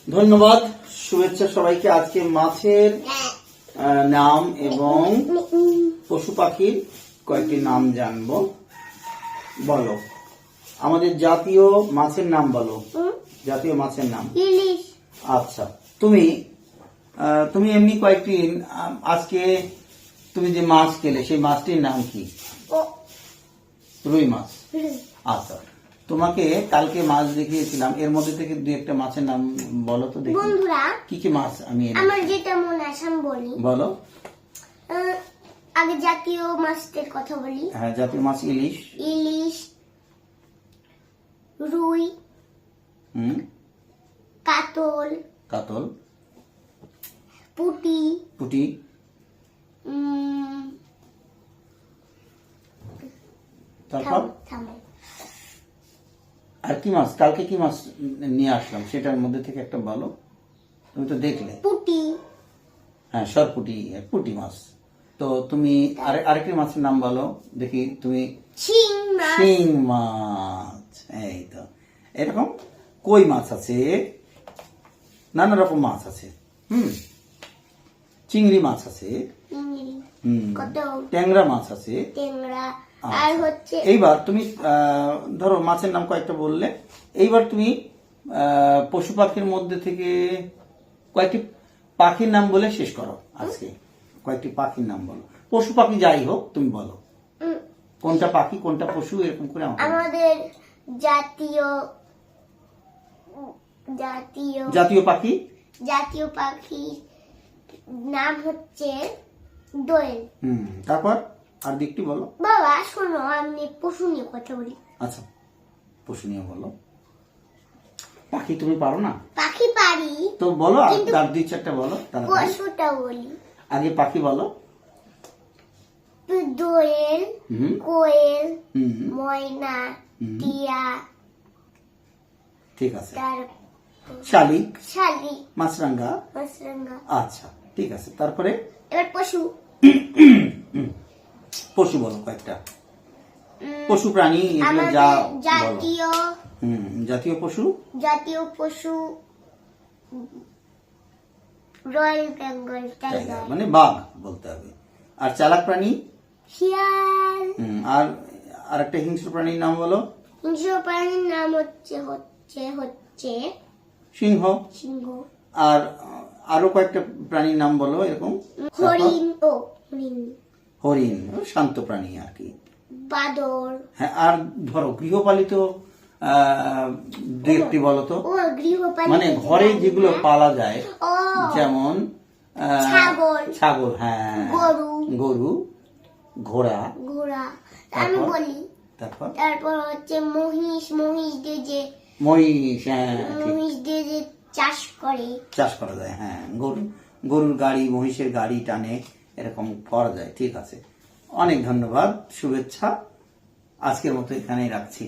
ধন্যবাদ, শুভেচ্ছা সবাইকে। আজকে মাছের নাম এবং পশু পাখির কয়েকটি নাম জানবো। বলো, আমাদের জাতীয় মাছের নাম বলো। জাতীয় মাছের নাম ইলিশ। আচ্ছা, তুমি এমনি কয়েকটি আজকে তুমি যে মাছ খেলে সেই মাছটির নাম কি? রুই মাছ। আচ্ছা, তোমাকে কালকে মাছ দেখিয়েছিলাম, এর মধ্যে থেকে দুই একটা মাছের নাম বলো তো দেখি। বন্ধুরা, কি কি মাছ আমি আমার যেটা মনে আসে আমি বলি। বলো। আগে জাতীয় মাছের কথা বলি। হ্যাঁ, জাতীয় মাছ ইলিশ। ইলিশ, রুই, কাতল, কাতল, পুঁটি, পুঁটি, তারপর আর কি মাছ? কালকে কি মাছ নিয়ে আসলাম সেটার মধ্যে থেকে একটা বলো, তুমি তো দেখলে। পুঁটি। হ্যাঁ, সরপুটি, পুঁটি মাছ। তো তুমি আরেকটি মাছের নাম বলো দেখি। তুমি শিং মাছ। শিং মাছ, এই তো। এরকম কই মাছ আছে, নানা রকম মাছ আছে। চিংড়ি মাছ আছে, ট্যাংরা মাছ আছে, ট্যাংরা। আর হচ্ছে এইবার তুমি ধরো মাছের নাম কয়েকটা বললে, এইবার তুমি পশু পাখির মধ্যে থেকে কয়েকটি পাখির নাম বলে শেষ করো। আজকে কয়েকটি পাখির নাম বলো, পশু পাখি যাই হোক তুমি বলো কোনটা পাখি কোনটা পশু, এরকম করে আমাদের জাতীয় পাখি। জাতীয় পাখির নাম হচ্ছে দোয়েল। তারপর আর দিকটি বলো। বাবা শোনো, আমি পশু নিয়ে কথা বলি। আচ্ছা, পশু নিয়ে বলো। পাখি তুমি পারো না? পাখি পারি তো বলো, আর দুই চারটা বলো। পশুটা বলি। আগে পাখি বলো। দোয়েল, কোয়েল, ময়না, টিয়া। ঠিক আছে। শালিক, মাছরাঙা। আচ্ছা, ঠিক আছে। তারপরে এবার পশু। পশু বলো কয়েকটা পশু প্রাণী। জাতীয় পশু রয়্যাল বেঙ্গল টাইগার, মানে বাঘ বলতে হবে। আর চালাক প্রাণী শিয়াল। আর একটা হিংস্র প্রাণীর নাম বলো। হিংস্র প্রাণীর নাম হচ্ছে সিংহ। আর আরো কয়েকটা প্রাণীর নাম বলো এরকম। হরিণ শান্ত প্রাণী আর কি। বাদর। হ্যাঁ, আর ধরো গৃহপালিত দু একটি বলো তো। মানে ঘরে যেগুলো পালা যায়, যেমন ছাগল, হ্যাঁ, গরু, ঘোড়া। আমি বলি। তারপর হচ্ছে মহিষ দিয়ে যে চাষ করা যায়। হ্যাঁ, গরুর গাড়ি, মহিষের গাড়ি টানে, এরকম করা যায়। ঠিক আছে, অনেক ধন্যবাদ, শুভেচ্ছা। আজকের মতো এখানেই রাখছি।